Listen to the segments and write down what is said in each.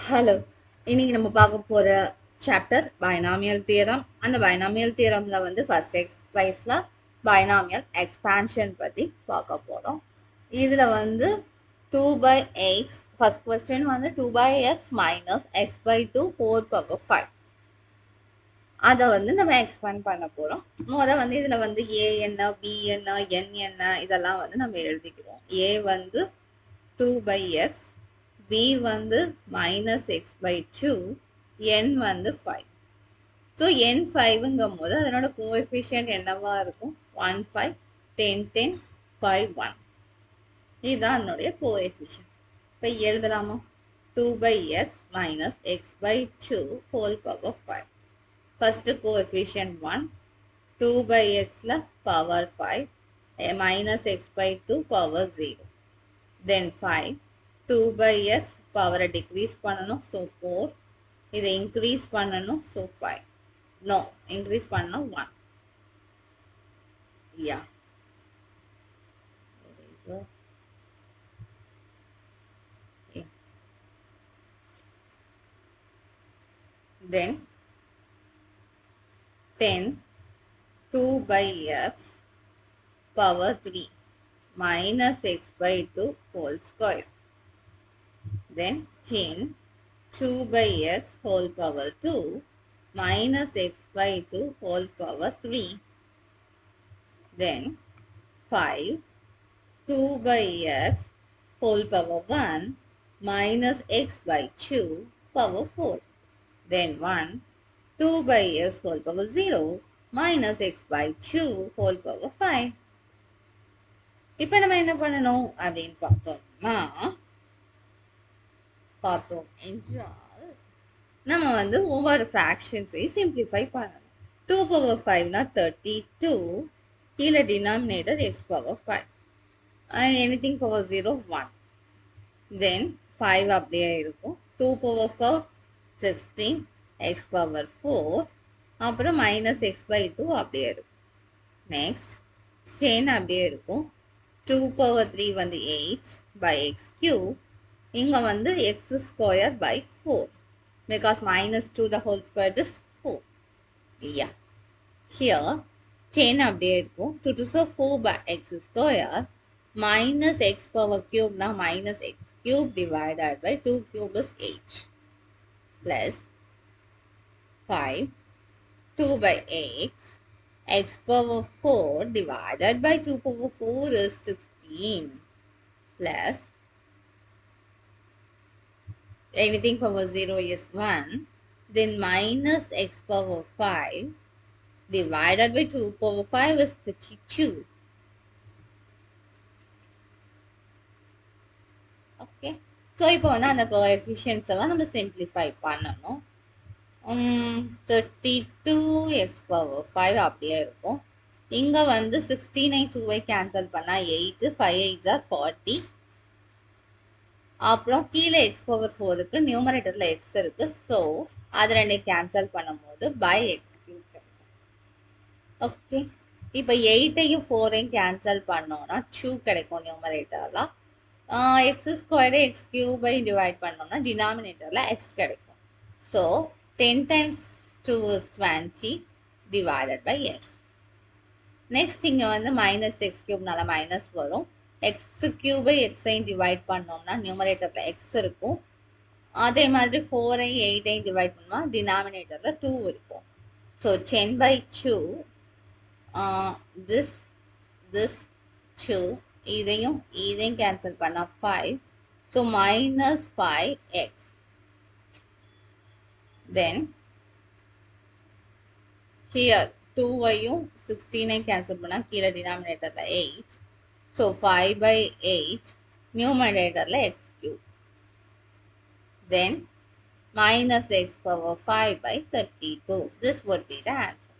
Hello, இன்னைக்கு நம்ம பார்க்க போற சாப்டர் பைனாமியல் தியரம். அந்த பைனாமியல் தியரம்ல வந்து ஃபர்ஸ்ட் எக்ஸசைஸ்ல பைனாமியல் எக்ஸ்பான்ஷன் பத்தி பார்க்க போறோம். இதுல வந்து 2/x ஃபர்ஸ்ட் கொஸ்டின் வந்து 2/x minus x by 2 whole power 5. அதை வந்து நம்ம எக்ஸ்பேண்ட் பண்ண போறோம். வந்து இதுல வந்து a என்ன, b என்ன, n என்ன இதெல்லாம் வந்து நம்ம எழுதிக்கிறோம். a வந்து 2/x, b வந்து minus x by 2, n வந்து 5. ஸோ n 5ங்கும் போது அதனோட கோஎஃபிஷியன்ட் என்னவா இருக்கும்? 1 5 10 10 5 1. இதுதான் அதனுடைய கோஎஃபிஷியன்ட். இப்போ எழுதலாமா? 2/x minus x by 2 whole power 5. First coefficient 1, 2/xல power 5 minus x by 2 power 0. Then 5, 2/x power decrease பண்ணனும், so 4. இதை increase பண்ணனும், so 5. No, increase பண்ணனும் 1. Yeah. Okay. Then 10, 2/x power 3 minus x by 2 whole square. Then 10, 2/x whole power 2 minus x by 2 whole power 3. Then 5, 2/x whole power 1 minus x by 2 power 4. Then 1, 2/x whole power 0 minus x by 2 whole power 5. இப்போ நம்ம என்ன பண்ணணும் அப்படின்னு பார்த்தோம் என்றால் நம்ம வந்து ஒவ்வொரு ஃப்ராக்ஷன்ஸையும் சிம்பிளிஃபை பண்ணணும். 2 power 5னா 32, கீழே denominator x power 5. anything power 0 1. then 5 அப்படியே இருக்கும். 2 power 4 16, x power 4, அப்புறம் minus x by 2 அப்படியே இருக்கும். next chain அப்படியே இருக்கும். 2 power 3 வந்து 8 by x cube. இங்க வந்து x square by 4 because minus 2 the whole square is 4. yeah, here chain அப்படியே இருக்கும். 2 to 4 by x square minus x power cube na minus x cube divided by 2 cube is 8 plus 5 2 by x power 4 divided by 2 power 4 is 16 plus anything power 0 is 1, then minus x power 5 divided by 2 power 5 is 32. Okay, so இப்போ வந்து அந்த coefficients எல்லாம் நம்ம simplify பண்ணணும். 32 X power 5 அப்படியே இருக்கும். இங்கே வந்து 16 2 கேன்சல் பண்ணால் 8, 5 8 ஆர் 40. அப்புறம் கீழே எக்ஸ் பவர் 4க்கு நியூமரேட்டரில் எக்ஸ் இருக்கு. ஸோ அது ரெண்டு கேன்சல் பண்ணும்போது பை எக்ஸ் கியூப் கிடைக்கும். ஓகே, இப்போ 8ஐயும் 4ஐயும் கேன்சல் பண்ணோம்னா 2 கிடைக்கும் நியூமரேட்டரில். x squared x cube by divide பண்ணோம்னா denominatorல x கிடைக்கும். So 10 times 2 is 20 divided by x. Next இங்க வந்து minus x cube நால minus வரும். x cube by x ஐயும் divide பண்ணோம்னா numeratorல x இருக்கும். அதே மாதிரி 4ஐயும் 8ஐயும் divide பண்ணோம்னா denominatorல 2 இருக்கும். So 10 by 2, this 2, இதையும் cancel பண்ணா 5. So minus 5x. Then here 2ஐயும் 16ஐயும் cancel பண்ணா கீழே denominatorல 8. So 5 by 8 numeratorல x cube. Then minus x power 5 by 32. This would be the answer.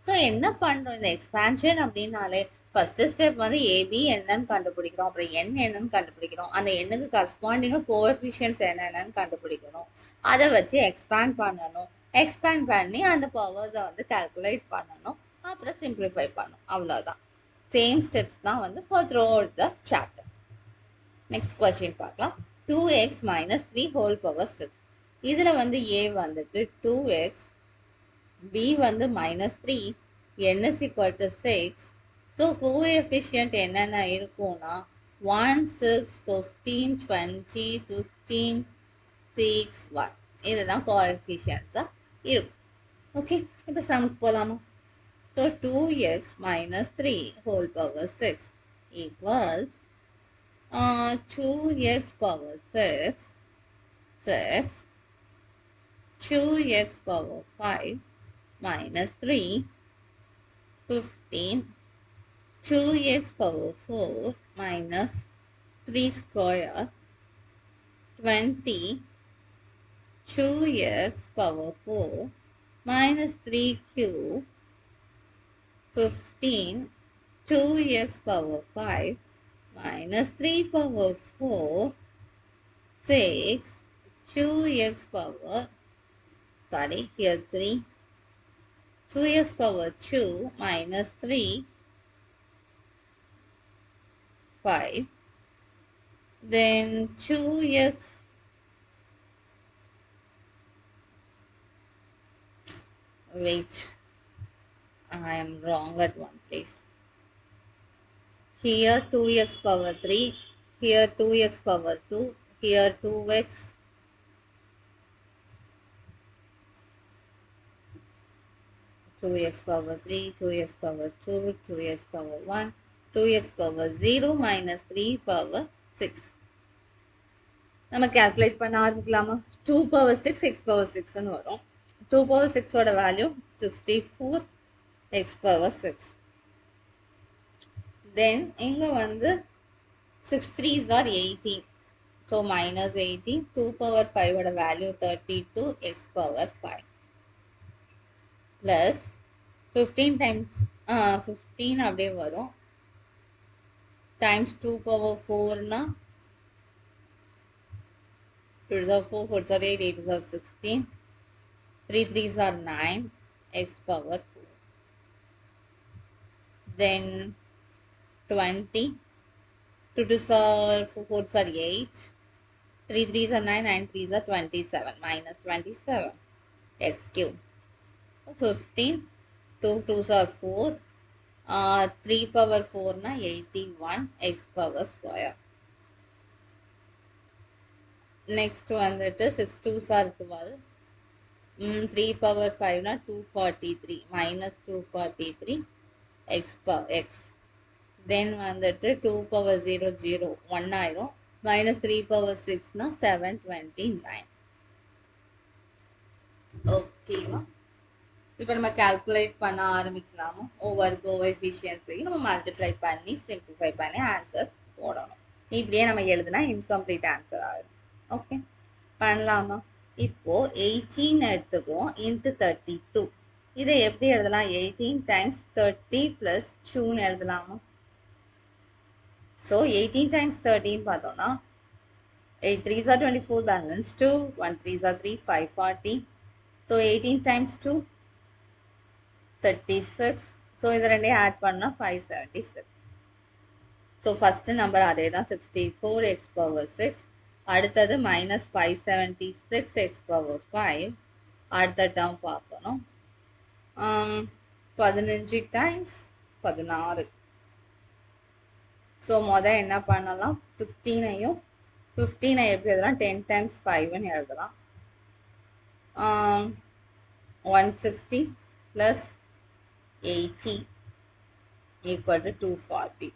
So என்ன பண்றோம் இந்த எக்ஸ்பான்ஷன் அப்படின்னாலே ஃபர்ஸ்ட் ஸ்டெப் வந்து ஏபி என்னன்னு கண்டுபிடிக்கிறோம், அப்புறம் என் என்னன்னு கண்டுபிடிக்கிறோம், அந்த எண்ணுக்கு கரஸ்பாண்டிங்காக கோஎஃபிஷியன்ட்ஸ் என்னென்னு கண்டுபிடிக்கணும், அதை வச்சு எக்ஸ்பேண்ட் பண்ணணும், எக்ஸ்பேண்ட் பண்ணி அந்த பவர்ஸை வந்து கால்குலேட் பண்ணணும், அப்புறம் சிம்பிளிஃபை பண்ணணும். அவ்வளோதான். சேம் ஸ்டெப்ஸ் தான் வந்து for through out the chapter. Next question பார்க்கலாம். 2x minus 3 whole power 6. இதில் வந்து a வந்துட்டு 2x, b வந்து -3, n is equal to 6. So coefficient என்னென்ன இருக்கும்னா 1, 6, 15, 20, 15, 6, 1. இதுதான் கோஎஃபிஷியன்ட்ஸாக இருக்கும். ஓகே, இப்போ சம்க்கு போகலாமா? So 2x minus 3 whole power 6 equals 2x power 6, 6, 2x power 5 minus 3, 15, 2x power 4 minus 3 square, 20, 2x power 4 minus 3 cube, 15, 2x power 5 minus 3 power 4, 6, 2x power, sorry, here 3, 2x power 2 minus 3, 5, then 2x, wait, I am wrong at one place. Here 2x power 3, here 2x power 2, here 2x, 2x power 3, 2x power 2, 2x power 1, 2x power 0 minus 3 power 6. நம்ம calculate பண்ண ஆரம்பிக்கலாமா? 2 power 6 x power 6 ன்னு வரும். 2 power 6 ஓட value 64 x power 6. Then இங்க வந்து 6 3s are 18. So minus 18, 2 power 5 ஓட value 32 x power 5. Plus 15 times 15 அப்படியே வரும். Times 2 power 4 னா 2 is 4, 4 is 8, 8 is 16, 3 3s are 9 x power 4. Then 20, 2 2s are 4, 4s are 8, 3 3s are 9, 9 3s are 27, minus 27 x cube. 15, 2 2s are 4, 3 power 4 na 81 x power square. Next வந்துட்டு 6 2s are 12, 3 power 5 na 243, minus 243 x power x. Then வந்துட்டு 2 power 0 0 1 ஆயிரும், minus 3 power 6 na 729. ஓகேவா? இப்போ நம்ம calculate பண்ண ஆரம்பிக்கலாமா? ஒவ்வொரு கோஎஃபிஷியன்ட்ஸையும் நம்ம மல்டிப்ளை பண்ணி சிம்பிளிஃபை பண்ணி ஆன்சர் போடணும். இப்படியே நம்ம எழுதுனா இன்கம்ப்ளீட் ஆன்சர் ஆகிடும். ஓகே, பண்ணலாமா? இப்போ 18 எடுத்துக்குவோம் இன்ட்டு 32. இதை எப்படி எழுதலாம்? 18 times 30 plus 2ன்னு எழுதலாமா? ஸோ 18 times 30 பார்த்தோம்னா 8 3s are 24, balance 2, 1 3s are 3, 540. So 18 times 2 36. So இது ரெண்டையும் ஆட் பண்ணால் 576. ஸோ ஃபஸ்ட்டு நம்பர் அதே தான் 64 x power 6. அடுத்தது minus 576 x power 5. அடுத்த டேர்ம் பார்க்கணும். 15 times 16. ஸோ மொதல் என்ன பண்ணலாம்? 16ஐயும் 15ஐ எப்படி எழுதலாம்? 10 times 5ன்னு எழுதலாம். 160 plus 80 equal to 240.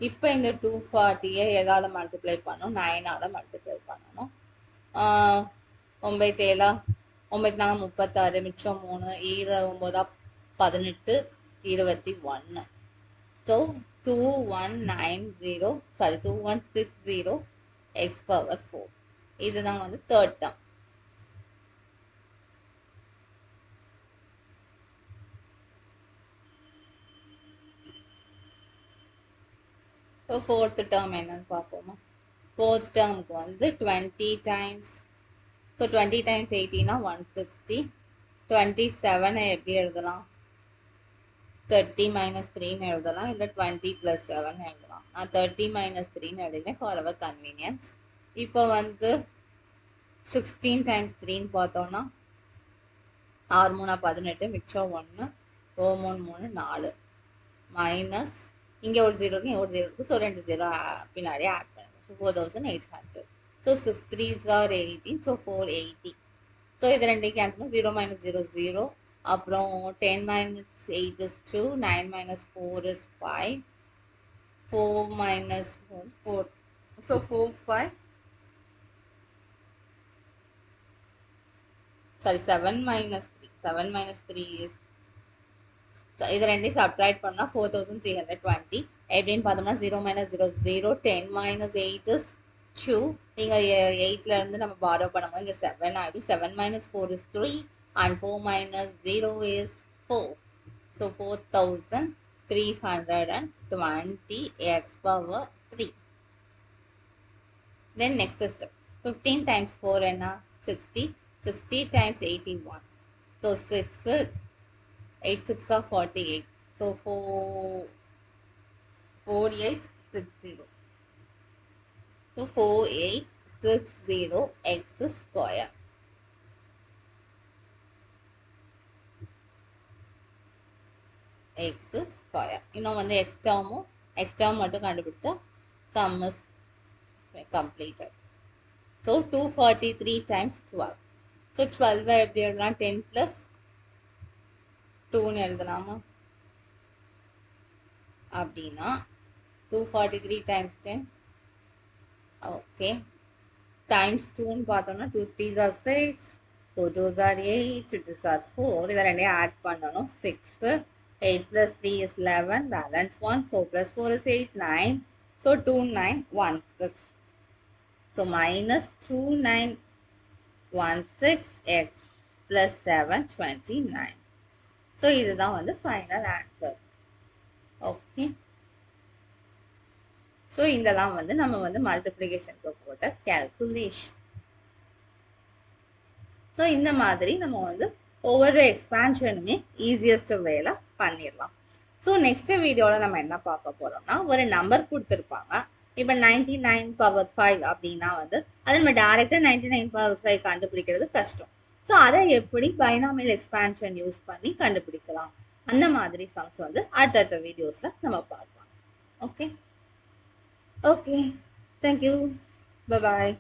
இப்போ இந்த 240ஐ எதால் மல்டிப்ளை பண்ணணும்? 9ஆல் மல்டிப்ளை பண்ணணும். 9 7 9 36, மிச்சம் 3, 9 18, 21. So 2190, sorry 2160 x power 4. இதுதான் வந்து தேர்ட் டேர்ம். இப்போ ஃபோர்த் டேர்ம் என்னன்னு பார்ப்போமா? ஃபோர்த் டேர்முக்கு வந்து 20 times ஸோ 20 times 80 160. 27 எப்படி எழுதலாம்? 30 minus 3 எழுதலாம், இல்லை 20 plus 7 எழுதலாம். நான் 30 minus 3 எழுதினேன் ஃபார் அவர் கன்வீனியன்ஸ். இப்போ வந்து 16 times 3 பார்த்தோம்னா 6 3 18, மிச்சம் 1, 3 3 4 மைனஸ் இங்கே ஒரு 0 இருக்கு, ஒரு 0 இருக்குது. ஸோ 2 0 பின்னாடியே ஆட் பண்ணுங்க. So 4800. So 6 3s are 18. So 480. So இது ரெண்டையும் கேன்சல் பண்ணி 0 minus 0 0. அப்புறம் 10 minus 8 is 2. 9 minus 4 is 5. 4 minus 4 4. So 4 5. Sorry, 7 minus 3. 7 minus 3 is, இது ரெண்டையும் சப்ட்ராக்ட் பண்ணால் 4320. எப்படின்னு பார்த்தோம்னா 0 minus 0 0. 10 minus 8 is 2. இங்கே 8ல இருந்து நம்ம பாரோ பண்ணும்போது இங்கே 7 ஆகிடும். 7 minus 4 is 3 and 4 minus 0 is 4. So 4320 x power 3. Then next step. 15 times 4 என்ன? 60. 60 times 81. So 6 8 6 are 48. So 4860. So 4860 x square. X square. இன்னும் வந்து x term மட்டும் கண்டுபிடிச்சா sum is completed. So 243 times 12. So 12 எப்படி எழுதலாம்? 10 plus 2 எழுதலாமா? அப்படின்னா 243 times 10. ஓகே, டைம்ஸ் 2ன்னு பார்த்தோம்னா 2 3s are 6, 4 2s are 8, 2 2s are 4. இதை ரெண்டையும் ஆட் பண்ணணும். 6 8 plus 3 is 11, balance 1. 4 plus 4 is 8 9. So 2916. So minus 2916x plus 729. So இதுதான் வந்து ஃபைனல் ஆன்சர். ஓகே, ஸோ இதெல்லாம் வந்து நம்ம வந்து மல்டிப்ளிகேஷனுக்கு போட்ட கேல்குலேஷன். ஸோ இந்த மாதிரி நம்ம வந்து ஒவ்வொரு எக்ஸ்பான்ஷனுமே ஈஸியஸ்ட் வேல பண்ணிடலாம். ஸோ நெக்ஸ்ட் வீடியோவில் நம்ம என்ன பார்க்க போறோம்னா, ஒரு நம்பர் கொடுத்துருப்பாங்க. இப்போ 99 power 5 அப்படின்னா வந்து அது நம்ம டேரெக்டாக 99 power 5 கண்டுபிடிக்கிறது கஷ்டம். ஸோ அதை எப்படி பைனாமியல் எக்ஸ்பான்ஷன் யூஸ் பண்ணி கண்டுபிடிக்கலாம், அந்த மாதிரி சம்ஸ் வந்து அடுத்தடுத்த வீடியோஸில் நம்ம பார்க்கலாம். Okay, thank you. Bye bye.